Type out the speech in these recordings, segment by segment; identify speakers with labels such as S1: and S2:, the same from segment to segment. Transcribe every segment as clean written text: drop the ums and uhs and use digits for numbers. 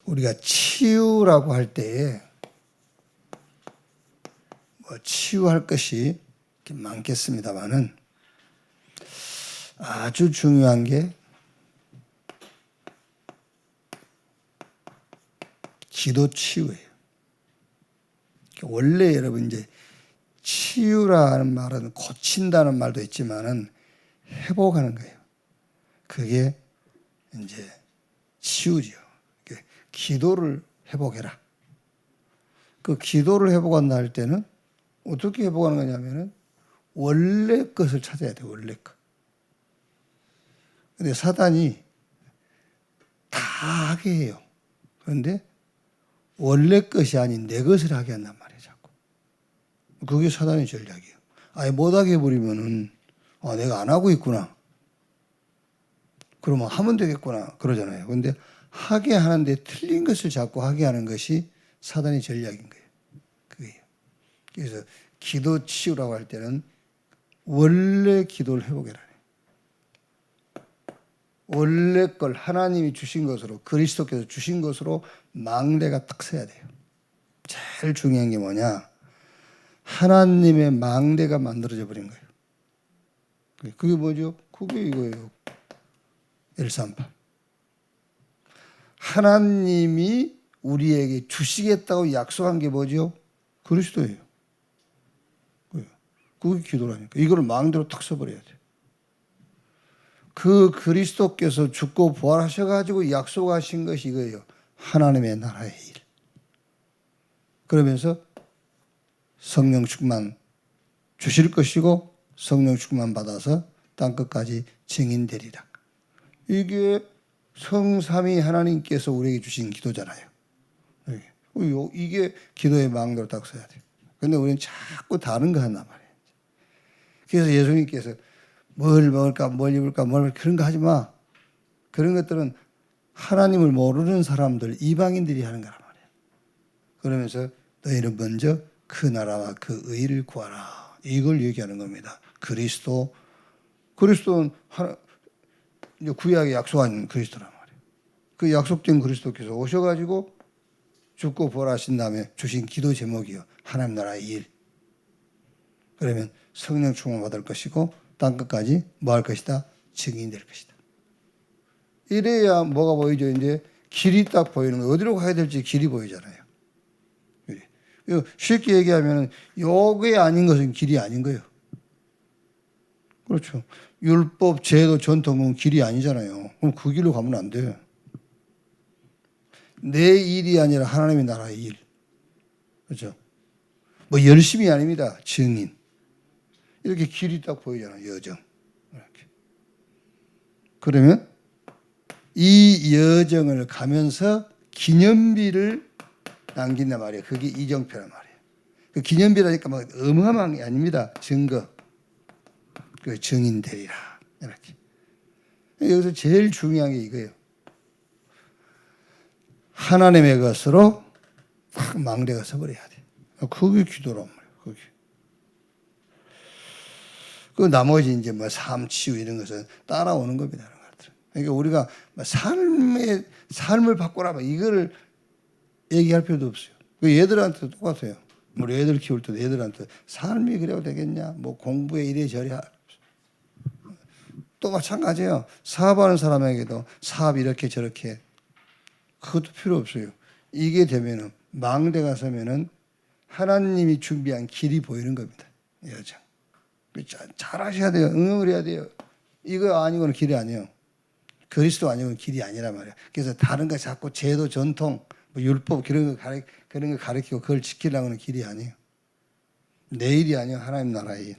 S1: 우리가 치유라고 할 때에 치유할 것이 많겠습니다만은 아주 중요한 게 기도 치유예요. 원래 여러분 이제 치유라는 말은 고친다는 말도 있지만은 회복하는 거예요. 그게 이제 치유죠. 기도를 회복해라. 그 기도를 회복한다 할 때는 어떻게 회복하는 거냐면은 원래 것을 찾아야 돼요. 원래 것. 근데 사단이 다 하게 해요. 그런데 원래 것이 아닌 내 것을 하게 한단 말이에요. 자꾸. 그게 사단의 전략이에요. 아예 못하게 해버리면은 내가 안 하고 있구나. 그러면 하면 되겠구나. 그러잖아요. 그런데 하게 하는데 틀린 것을 자꾸 하게 하는 것이 사단의 전략인 거예요. 그게요. 그래서 기도 치유라고 할 때는 원래 기도를 회복해라. 원래 걸 하나님이 주신 것으로 그리스도께서 주신 것으로 망대가 딱 서야 돼요. 제일 중요한 게 뭐냐? 하나님의 망대가 만들어져 버린 거예요. 그게 뭐죠? 그게 이거예요. 138. 하나님이 우리에게 주시겠다고 약속한 게 뭐죠? 그리스도예요. 그게 기도라니까. 이걸 망대로 탁 써버려야 돼요. 그 그리스도께서 죽고 부활하셔가지고 약속하신 것이 이거예요. 하나님의 나라의 일. 그러면서 성령 충만 주실 것이고 성령 충만 받아서 땅끝까지 증인되리라. 이게 성삼위 하나님께서 우리에게 주신 기도잖아요. 이게 기도의 망대로 딱 써야 돼요. 그런데 우리는 자꾸 다른 거 한단 말이에요. 그래서 예수님께서 뭘 먹을까, 뭘 입을까, 그런 거 하지 마. 그런 것들은 하나님을 모르는 사람들, 이방인들이 하는 거란 말이에요. 그러면서 너희는 먼저 그 나라와 그 의를 구하라. 이걸 얘기하는 겁니다. 그리스도는 이제 구약에 약속한 그리스도란 말이에요. 그 약속된 그리스도께서 오셔가지고 죽고 부활하신 다음에 주신 기도 제목이요. 하나님 나라의 일. 그러면 성령 충만 받을 것이고 땅끝까지 뭐 할 것이다? 증인이 될 것이다. 이래야 뭐가 보이죠? 이제 길이 딱 보이는 거예요. 어디로 가야 될지 길이 보이잖아요. 쉽게 얘기하면 요게 아닌 것은 길이 아닌 거예요. 그렇죠. 율법, 제도, 전통은 길이 아니잖아요. 그럼 그 길로 가면 안 돼요. 내 일이 아니라 하나님의 나라의 일. 그렇죠. 뭐 열심이 아닙니다. 증인. 이렇게 길이 딱 보이잖아요. 여정. 이렇게. 그러면 이 여정을 가면서 기념비를 남긴단 말이에요. 그게 이정표란 말이에요. 그 기념비라니까 막 어마어마한 게 아닙니다. 증거. 그 증인 되리라. 이렇게. 여기서 제일 중요한 게 이거예요. 하나님의 것으로 딱 망대가 서버려야 돼. 그게 기도란 말이에요. 그게. 그 나머지 이제 뭐 삶 치유 이런 것은 따라오는 겁니다. 그러니까 우리가 삶을 바꾸라 이거를 얘기할 필요도 없어요. 얘들한테도 똑같아요. 우리 애들 키울 때도 애들한테 삶이 그래도 되겠냐? 뭐 공부에 이래저래 또 마찬가지예요. 사업하는 사람에게도 사업 이렇게 저렇게 그것도 필요 없어요. 이게 되면은 망대가 서면은 하나님이 준비한 길이 보이는 겁니다. 여정. 잘 하셔야 돼요. 응용을 해야 돼요. 이거 아니고는 길이 아니에요. 그리스도 아니고는 길이 아니란 말이에요. 그래서 다른 거 자꾸 제도, 전통, 뭐 율법 그런 거 가르치고 그걸 지키려고 하는 길이 아니에요. 내 일이 아니에요. 하나님 나라의 일.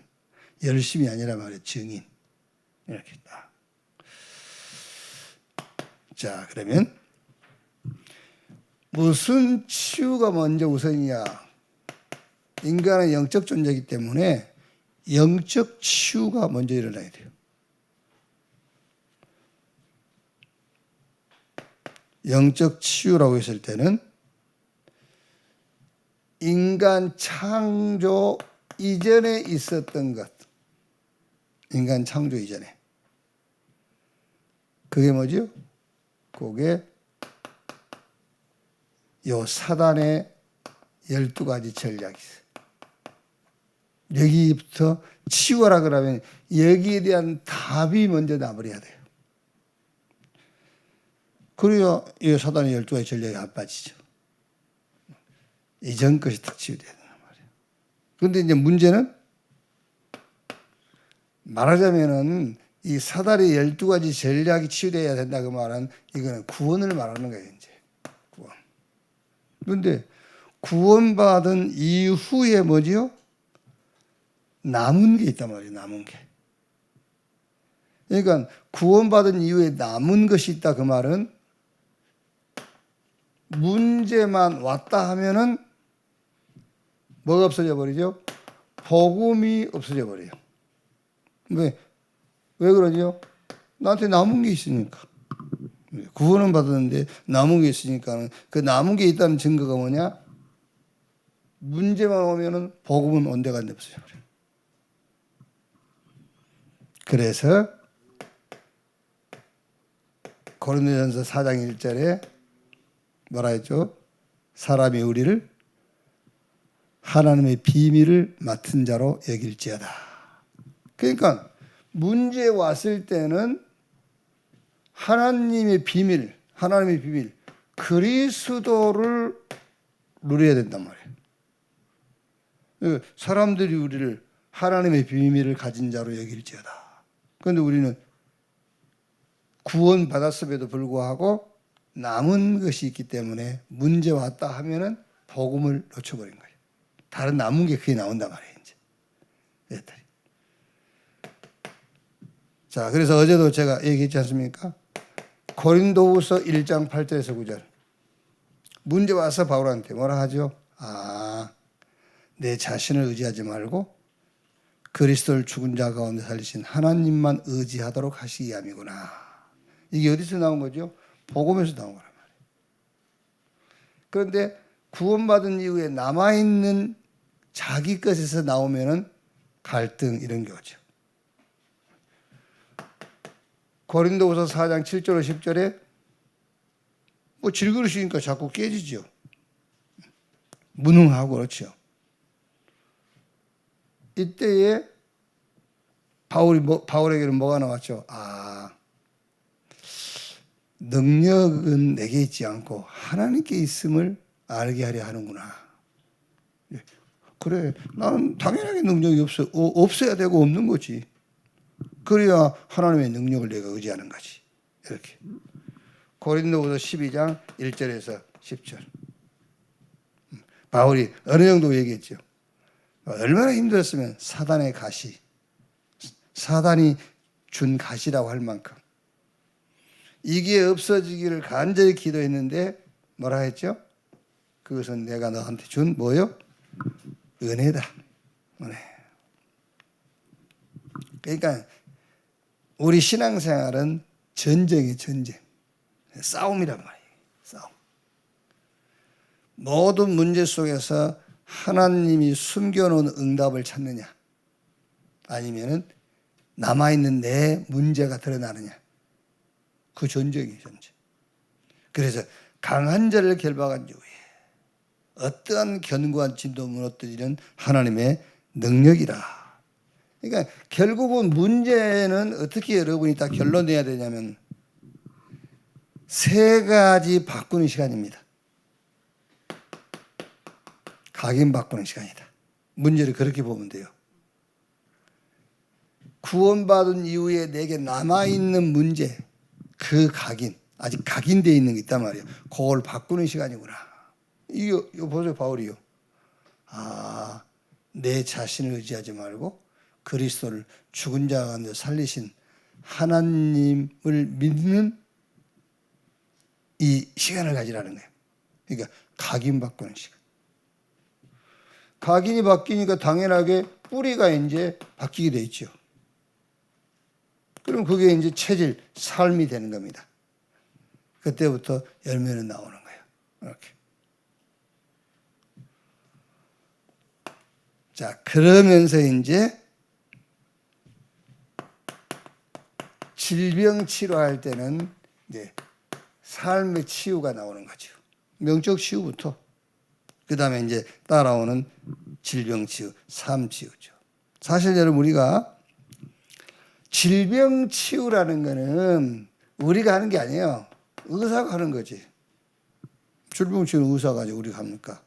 S1: 열심이 아니란 말이에요. 증인. 이렇게 딱. 자, 그러면 무슨 치유가 먼저 우선이냐? 인간은 영적 존재이기 때문에 영적 치유가 먼저 일어나야 돼요. 영적 치유라고 했을 때는 인간 창조 이전에 있었던 것. 인간 창조 이전에. 그게 뭐죠? 그게 요 사단의 12가지 전략이 있어요. 여기부터 치워라 그러면 여기에 대한 답이 먼저 나버려야 돼요. 그래야 이 사단의 12가지 전략이 안 빠지죠. 이전 것이 탁 치유돼야 된단 말이에요. 그런데 이제 문제는 말하자면은 이 사단의 12가지 전략이 치유돼야 된다 그 말은 이거는 구원을 말하는 거예요. 이제 구원. 그런데 구원받은 이후에 뭐지요? 남은 게 있단 말이에요. 남은 게. 그러니까 구원받은 이후에 남은 것이 있다 그 말은 문제만 왔다 하면은 뭐가 없어져 버리죠? 복음이 없어져 버려요. 왜 그러죠? 나한테 남은 게 있으니까. 구원은 받았는데 남은 게 있으니까 그 남은 게 있다는 증거가 뭐냐? 문제만 오면은 복음은 온데간데 없어져 버려요. 그래서 고린도전서 4장 1절에 뭐라 했죠? 사람이 우리를 하나님의 비밀을 맡은 자로 여길지어다. 그러니까 문제 왔을 때는 하나님의 비밀, 그리스도를 누려야 된단 말이에요. 사람들이 우리를 하나님의 비밀을 가진 자로 여길지어다. 그런데 우리는 구원 받았음에도 불구하고 남은 것이 있기 때문에 문제 왔다 하면은 복음을 놓쳐버린 거예요. 다른 남은 게 그게 나온단 말이에요. 이제. 자, 그래서 어제도 제가 얘기했지 않습니까? 고린도후서 1장 8절에서 9절. 문제 와서 바울한테 뭐라 하죠? 내 자신을 의지하지 말고 그리스도를 죽은 자 가운데 살리신 하나님만 의지하도록 하시기 위함이구나. 이게 어디서 나온 거죠? 복음에서 나온 거란 말이에요. 그런데 구원받은 이후에 남아있는 자기 것에서 나오면은 갈등 이런 게 오죠. 고린도후서 4장 7절 10절에 뭐 질그릇이니까 자꾸 깨지죠. 무능하고 그렇죠. 이때에 바울에게는 뭐가 나왔죠? 능력은 내게 있지 않고 하나님께 있음을 알게 하려 하는구나. 그래, 나는 당연하게 능력이 없어야 되고 없는 거지. 그래야 하나님의 능력을 내가 의지하는 거지. 이렇게. 고린도후서 12장 1절에서 10절. 바울이 어느 정도 얘기했죠. 얼마나 힘들었으면 사단의 가시, 사단이 준 가시라고 할 만큼 이게 없어지기를 간절히 기도했는데 뭐라 했죠? 그것은 내가 너한테 준 뭐요? 은혜다. 은혜. 그러니까 우리 신앙생활은 전쟁이에요. 전쟁. 싸움이란 말이에요. 싸움. 모든 문제 속에서 하나님이 숨겨놓은 응답을 찾느냐 아니면은 남아있는 내 문제가 드러나느냐. 그 전쟁이에요. 전쟁. 그래서 강한 자를 결박한 이후에 어떠한 견고한 진도 무너뜨리는 하나님의 능력이라. 그러니까 결국은 문제는 어떻게 여러분이 다 결론 내야 되냐면 세 가지 바꾸는 시간입니다. 각인 바꾸는 시간이다. 문제를 그렇게 보면 돼요. 구원받은 이후에 내게 남아있는 문제, 그 각인, 아직 각인되어 있는 게 있단 말이에요. 그걸 바꾸는 시간이구나. 이거 보세요, 바울이요. 내 자신을 의지하지 말고 그리스도를 죽은 자 가운데 살리신 하나님을 믿는 이 시간을 가지라는 거예요. 그러니까 각인 바꾸는 시간. 각인이 바뀌니까 당연하게 뿌리가 이제 바뀌게 돼 있죠. 그럼 그게 이제 체질, 삶이 되는 겁니다. 그때부터 열매는 나오는 거예요. 이렇게. 자, 그러면서 이제 질병 치료할 때는 이제 삶의 치유가 나오는 거죠. 명적 치유부터 그 다음에 이제 따라오는 질병 치유, 삶 치유죠. 사실 여러분 우리가 질병 치유라는 거는 우리가 하는 게 아니에요. 의사가 하는 거지. 질병 치유는 의사가 하지 우리가 합니까?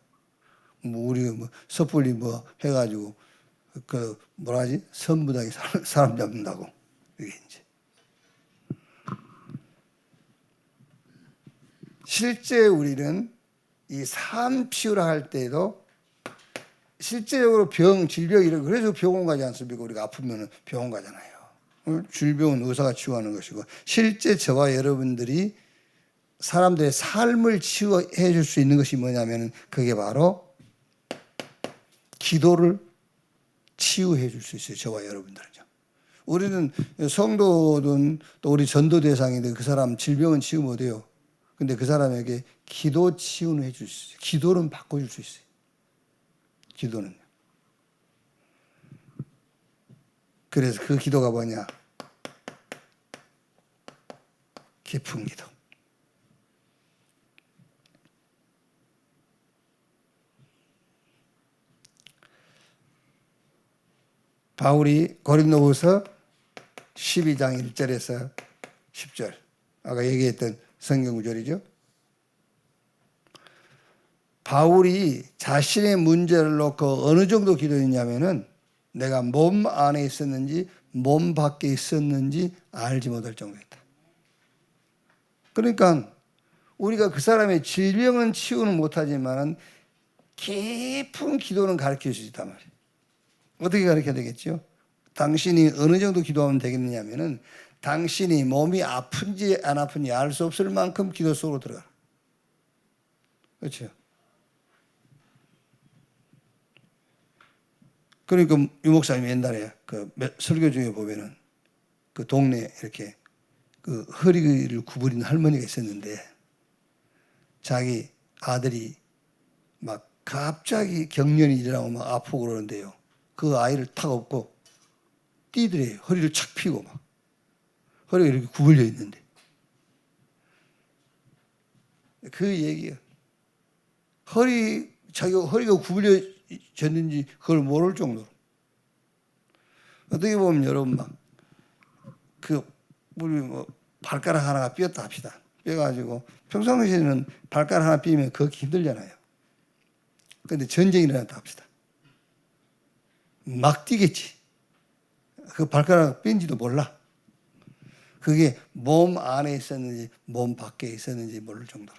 S1: 뭐 우리가 뭐 섣불리 뭐 해가지고 그 뭐라 하지? 선부당이 사람 잡는다고 이게 이제 실제 우리는 이 삶 치유라 할 때에도 실제적으로 질병 이런 그래서 병원 가지 않습니까? 우리가 아프면은 병원 가잖아요. 질병은 의사가 치유하는 것이고 실제 저와 여러분들이 사람들의 삶을 치유해 줄 수 있는 것이 뭐냐면은 그게 바로 기도를 치유해 줄 수 있어요. 저와 여러분들은요. 우리는 성도든 또 우리 전도 대상인데 그 사람 질병은 치유 못해요. 근데 그 사람에게 기도 치유는 해줄 수 있어요. 기도는 바꿔줄 수 있어요. 기도는요. 그래서 그 기도가 뭐냐? 깊은 기도. 바울이 고린도후서 12장 1절에서 10절 아까 얘기했던 성경 구절이죠. 바울이 자신의 문제를 놓고 어느 정도 기도했냐면은 내가 몸 안에 있었는지 몸 밖에 있었는지 알지 못할 정도였다. 그러니까 우리가 그 사람의 질병은 치유는 못하지만은 깊은 기도는 가르칠 수 있단 말이에요. 어떻게 가르쳐야 되겠죠? 당신이 어느 정도 기도하면 되겠느냐면은 당신이 몸이 아픈지 안 아픈지 알 수 없을 만큼 기도 속으로 들어가. 그렇죠? 그러니까 유 목사님 옛날에 그 설교 중에 보면은 그 동네 이렇게 그 허리를 구부리는 할머니가 있었는데 자기 아들이 막 갑자기 경련이 일어나고 막 아프고 그러는데요. 그 아이를 탁 업고 뛰더래요. 허리를 착 펴고 막 허리가 이렇게 구불려 있는데 그 얘기가 자기가 허리가 구불려졌는지 그걸 모를 정도로 어떻게 보면 여러분 막 우리 뭐 발가락 하나가 삐었다 합시다. 삐어가지고 평상시에는 발가락 하나 삐면 그렇게 힘들잖아요. 근데 전쟁이 일어났다 합시다. 막 뛰겠지. 그 발가락 뺀지도 몰라. 그게 몸 안에 있었는지 몸 밖에 있었는지 모를 정도로.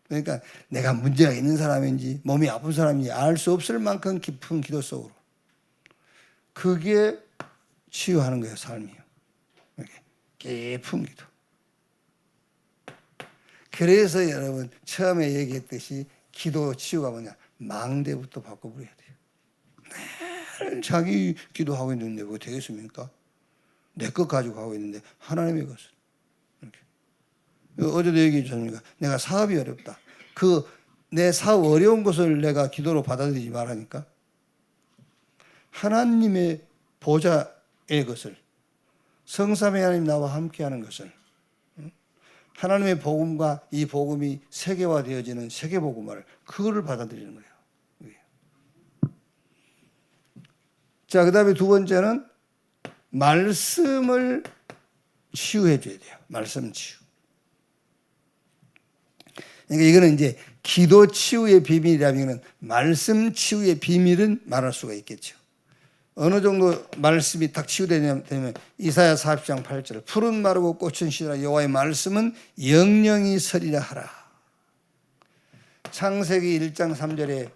S1: 그러니까 내가 문제가 있는 사람인지 몸이 아픈 사람인지 알 수 없을 만큼 깊은 기도 속으로. 그게 치유하는 거예요, 삶이요. 이렇게 깊은 기도. 그래서 여러분 처음에 얘기했듯이 기도 치유가 뭐냐? 망대부터 바꿔버려야 돼요. 매일 자기 기도하고 있는데 그거 되겠습니까? 내 것 가지고 하고 있는데 하나님의 것을 이렇게. 어제도 얘기했잖아요. 내가 사업이 어렵다. 내 사업 어려운 것을 내가 기도로 받아들이지 말라니까. 하나님의 보좌의 것을 성삼위 하나님 나와 함께하는 것을 하나님의 복음과 이 복음이 세계화되어지는 세계복음화를 그거를 받아들이는 거예요. 자, 그 다음에 두 번째는 말씀을 치유해 줘야 돼요. 말씀 치유. 그러니까 이거는 이제 기도 치유의 비밀이라면 말씀 치유의 비밀은 말할 수가 있겠죠. 어느 정도 말씀이 딱 치유되면 이사야 40장 8절 푸른 마르고 꽃은 시들라 여호와의 말씀은 영영이 서리라 하라. 창세기 1장 3절에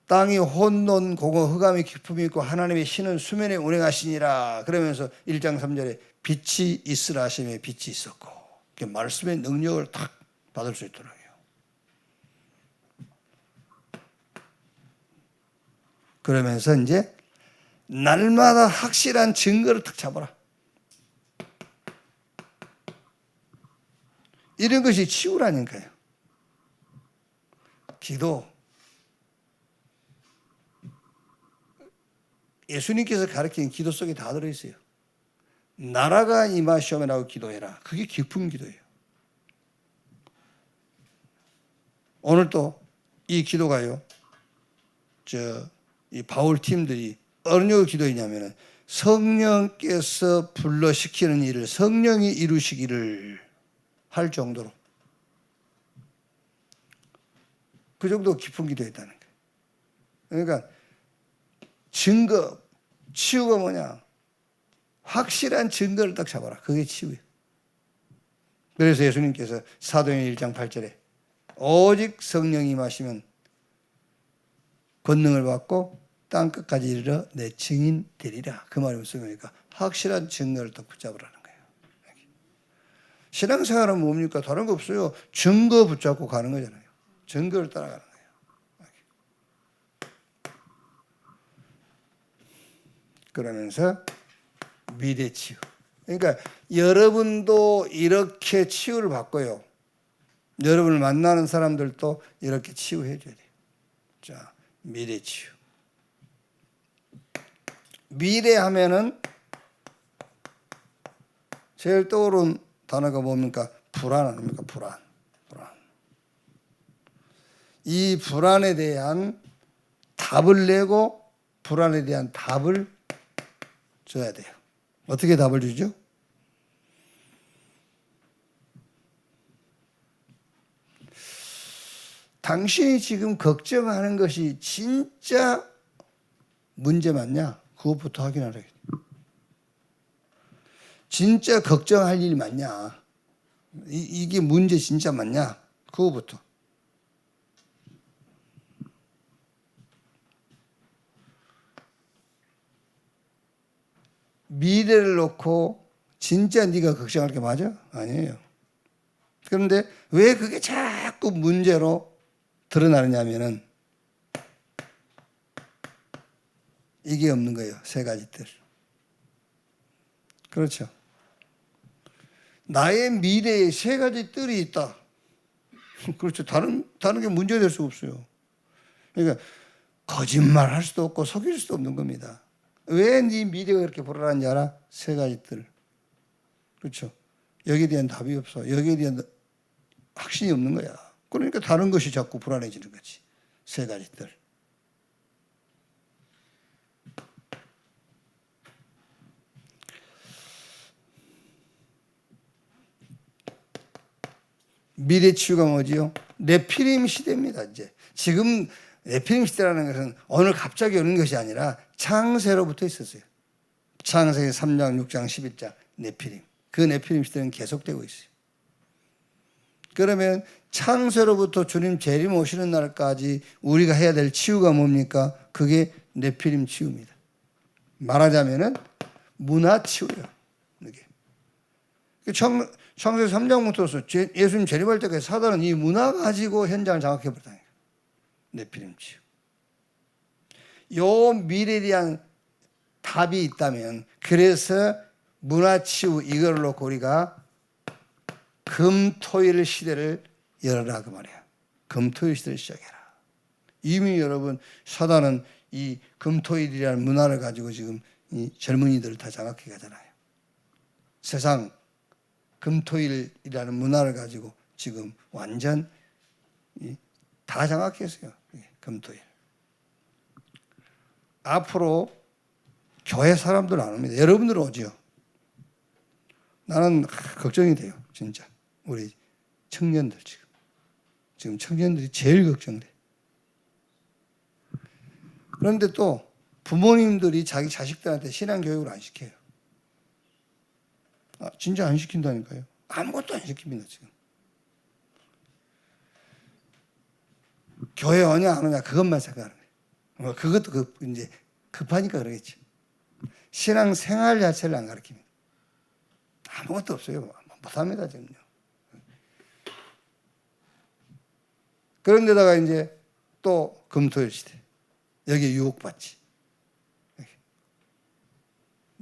S1: 땅이 혼돈 고고 흑암이 깊음이 있고 하나님의 신은 수면에 운행하시니라. 그러면서 1장 3절에 빛이 있으라 하시며 빛이 있었고 말씀의 능력을 탁 받을 수 있더라고요. 그러면서 이제 날마다 확실한 증거를 탁 잡아라. 이런 것이 치유라니까요. 기도. 예수님께서 가르친 기도 속에 다 들어있어요. 나라가 임하시오며라고 기도해라. 그게 깊은 기도예요. 오늘 또 이 기도가요. 이 바울 팀들이 어느 기도이냐면은 성령께서 불러시키는 일을 성령이 이루시기를 할 정도로 그 정도 깊은 기도였다는 거예요. 그러니까 증거, 치유가 뭐냐? 확실한 증거를 딱 잡아라. 그게 치유예요. 그래서 예수님께서 사도행전 1장 8절에 오직 성령이 임하시면 권능을 받고 땅끝까지 이르러 내 증인 되리라. 그 말이 무슨 말입니까? 확실한 증거를 딱 붙잡으라는 거예요. 신앙생활은 뭡니까? 다른 거 없어요. 증거 붙잡고 가는 거잖아요. 증거를 따라가는 거예요. 그러면서 미래 치유. 그러니까 여러분도 이렇게 치유를 받고요. 여러분을 만나는 사람들도 이렇게 치유해 줘야 돼요. 자, 미래 치유. 미래 하면은 제일 떠오른 단어가 뭡니까? 불안 아닙니까? 불안. 이 불안에 대한 답을 내고 불안에 대한 답을 줘야 돼요. 어떻게 답을 주죠? 당신이 지금 걱정하는 것이 진짜 문제 맞냐? 그것부터 확인하라. 진짜 걱정할 일 맞냐? 이게 문제 진짜 맞냐? 그거부터. 미래를 놓고 진짜 네가 걱정할 게 맞아? 아니에요. 그런데 왜 그게 자꾸 문제로 드러나느냐면은 이게 없는 거예요. 세 가지 뜰. 그렇죠. 나의 미래에 세 가지 뜰이 있다. 그렇죠. 다른 게 문제가 될 수 없어요. 그러니까 거짓말 할 수도 없고 속일 수도 없는 겁니다. 왜 네 미래가 그렇게 불안한지 알아? 세 가지 뜰. 그렇죠. 여기에 대한 답이 없어. 여기에 대한 확신이 없는 거야. 그러니까 다른 것이 자꾸 불안해지는 거지. 세 가지 뜰. 미래 치유가 뭐지요? 네피림 시대입니다. 이제 지금 네피림 시대라는 것은 오늘 갑자기 오는 것이 아니라 창세로부터 있었어요. 창세기 3장, 6장, 11장 네피림. 그 네피림 시대는 계속되고 있어요. 그러면 창세로부터 주님 재림 오시는 날까지 우리가 해야 될 치유가 뭡니까? 그게 네피림 치유입니다. 말하자면은 문화 치유예요. 이게. 창세기 3장부터 예수님 재림할 때까지 사단은 이 문화 가지고 현장을 장악해버렸다는 거예요. 네피림 치유. 요 미래에 대한 답이 있다면 그래서 문화 치유 이걸 놓고 우리가 금토일 시대를 열어라 그 말이야. 금토일 시대를 시작해라. 이미 여러분 사단은 이 금토일이라는 문화를 가지고 지금 이 젊은이들을 다 장악해 가잖아요. 세상 금토일이라는 문화를 가지고 지금 완전 다 장악했어요. 금토일. 앞으로 교회 사람들 안 옵니다. 여러분들 오지요. 나는 걱정이 돼요. 진짜. 우리 청년들 지금 청년들이 제일 걱정돼. 그런데 또 부모님들이 자기 자식들한테 신앙교육을 안 시켜요. 진짜 안 시킨다니까요. 아무것도 안 시킵니다, 지금. 교회 오냐, 안 오냐, 그것만 생각하는 거예요. 그것도 이제 급하니까 그러겠지. 신앙 생활 자체를 안 가르칩니다. 아무것도 없어요. 못합니다, 지금요. 그런데다가 이제 또 금토일 시대. 여기에 유혹받지.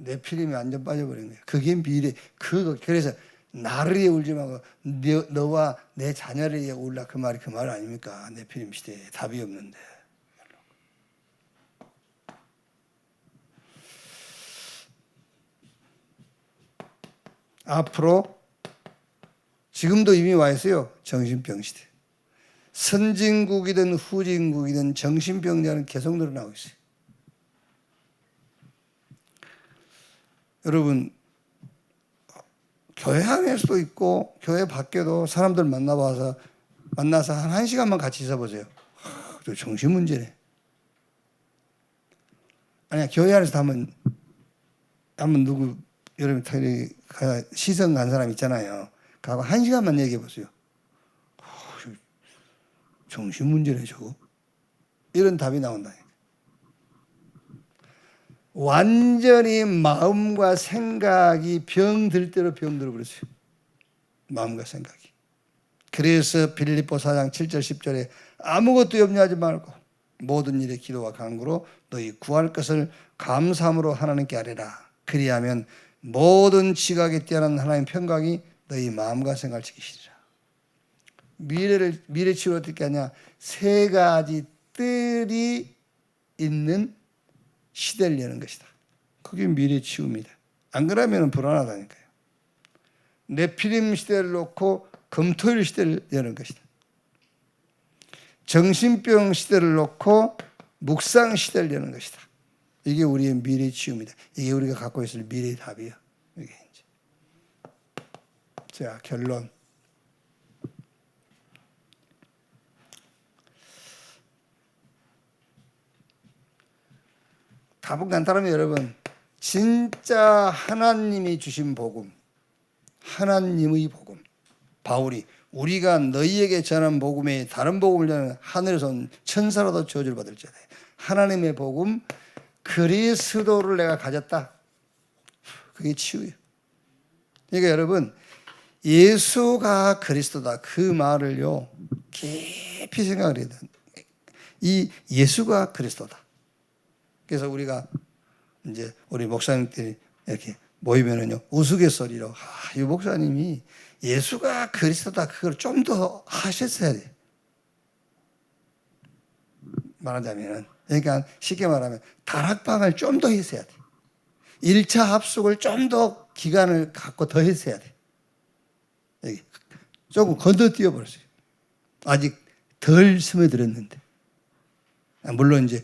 S1: 내 피림이 완전 빠져버린 거예요. 그게 미래. 그래서 나를 위해 울지 말고 너와 내 자녀를 위해 울라. 그 말이 그 말 아닙니까? 내 피림 시대에 답이 없는데. 앞으로 지금도 이미 와 있어요. 정신병 시대. 선진국이든 후진국이든 정신병자는 계속 늘어나고 있어요. 여러분, 교회 안에서도 있고 교회 밖에도 사람들 만나서 한 1시간만 같이 있어보세요. 저 정신 문제네. 아니야, 교회 안에서 한번 누구 여러분 시선 간 사람 있잖아요. 가고 1시간만 얘기해 보세요. 정신 문제네 저거. 이런 답이 나온다. 완전히 마음과 생각이 병들 대로 병들어 버렸어요. 마음과 생각이. 그래서 빌립보 4장 7절 10절에 아무것도 염려하지 말고 모든 일에 기도와 간구로 너희 구할 것을 감사함으로 하나님께 아뢰라. 그리하면 모든 지각에 뛰어난 하나님의 평강이 너희 마음과 생각을 지키시리라. 미래 치유를 어떻게 하냐? 3가지 뜰이 있는 시대를 여는 것이다. 그게 미래 치유입니다. 안 그러면 불안하다니까요. 네피림 시대를 놓고 금토일 시대를 여는 것이다. 정신병 시대를 놓고 묵상 시대를 여는 것이다. 이게 우리의 미래 치유입니다. 이게 우리가 갖고 있을 미래의 답이에요. 이게 이제. 자, 결론. 답은 간단합니다, 여러분. 진짜 하나님이 주신 복음, 하나님의 복음. 바울이 우리가 너희에게 전한 복음에 다른 복음을 전하는 하늘에서 온 천사라도 저주를 받을지어다. 하나님의 복음, 그리스도를 내가 가졌다. 그게 치유예요. 그러니까 여러분, 예수가 그리스도다. 그 말을요, 깊이 생각을 해야 돼요. 이 예수가 그리스도다. 그래서 우리가 이제 우리 목사님들이 이렇게 모이면은요, 우스갯소리로, 이 목사님이 예수가 그리스도다. 그걸 좀 더 하셨어야 돼. 말하자면은, 그러니까 쉽게 말하면 다락방을 좀 더 했어야 돼. 1차 합숙을 좀 더 기간을 갖고 더 했어야 돼. 여기 조금 건너뛰어 버렸어요. 아직 덜 스며들었는데. 물론 이제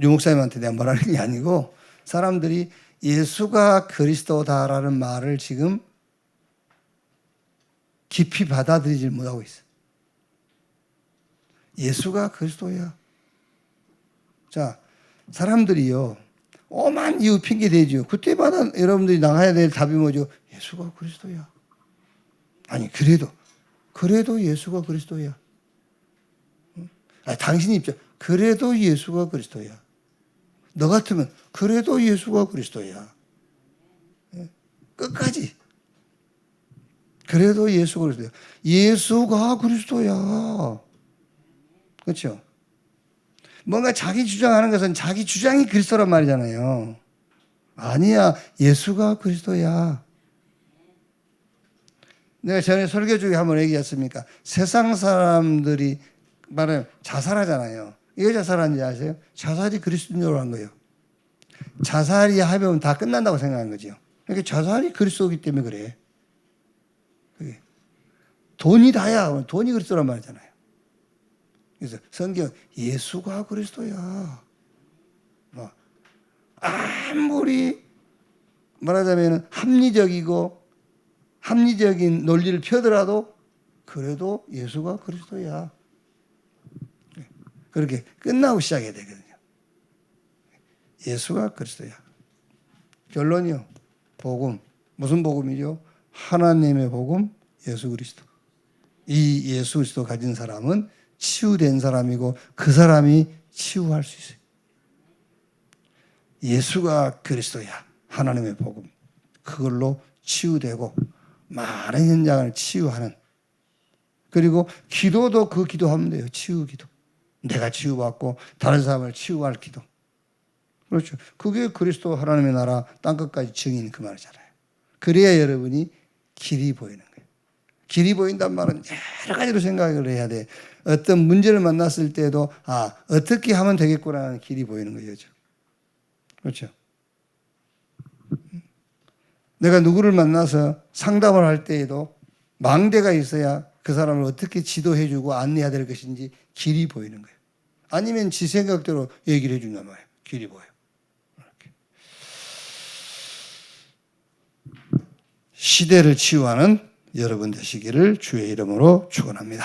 S1: 유 목사님한테 내가 말하는 게 아니고 사람들이 예수가 그리스도다라는 말을 지금 깊이 받아들이질 못하고 있어요. 예수가 그리스도야. 자, 사람들이요, 오만 이유 핑계 대죠. 그때마다 여러분들이 나가야 될 답이 뭐죠? 예수가 그리스도야. 아니, 그래도 예수가 그리스도야. 당신 입장, 그래도 예수가 그리스도야. 너 같으면, 그래도 예수가 그리스도야. 끝까지. 그래도 예수가 그리스도야. 예수가 그리스도야. 그렇죠? 뭔가 자기 주장하는 것은 자기 주장이 그리스도란 말이잖아요. 아니야, 예수가 그리스도야. 내가 전에 설교 중에 한번 얘기했습니까? 세상 사람들이 말하면 자살하잖아요. 왜 자살하는지 아세요? 자살이 그리스도인으로 한 거예요. 자살이 하면 다 끝난다고 생각하는 거죠. 그러니까 자살이 그리스도이기 때문에 그래. 그게. 돈이 다야. 돈이 그리스도란 말이잖아요. 그래서 성경 예수가 그리스도야. 아무리 말하자면 합리적인 논리를 펴더라도 그래도 예수가 그리스도야. 그렇게 끝나고 시작해야 되거든요. 예수가 그리스도야. 결론이요. 복음. 무슨 복음이죠? 하나님의 복음, 예수 그리스도. 이 예수 그리스도 가진 사람은 치유된 사람이고 그 사람이 치유할 수 있어요. 예수가 그리스도야. 하나님의 복음. 그걸로 치유되고 많은 현장을 치유하는. 그리고 기도도 그 기도하면 돼요. 치유 기도. 내가 치유받고 다른 사람을 치유할 기도. 그렇죠. 그게 그리스도 하나님의 나라 땅끝까지 증인 그 말이잖아요. 그래야 여러분이 길이 보이는 거예요. 길이 보인단 말은 여러 가지로 생각을 해야 돼. 어떤 문제를 만났을 때도 어떻게 하면 되겠구나라는 길이 보이는 거죠. 그렇죠. 내가 누구를 만나서 상담을 할 때에도 망대가 있어야 그 사람을 어떻게 지도해주고 안내해야 될 것인지 길이 보이는 거예요. 아니면 지 생각대로 얘기를 해준단 말이에요. 길이 보여요. 이렇게. 시대를 치유하는 여러분 되시기를 주의 이름으로 축원합니다.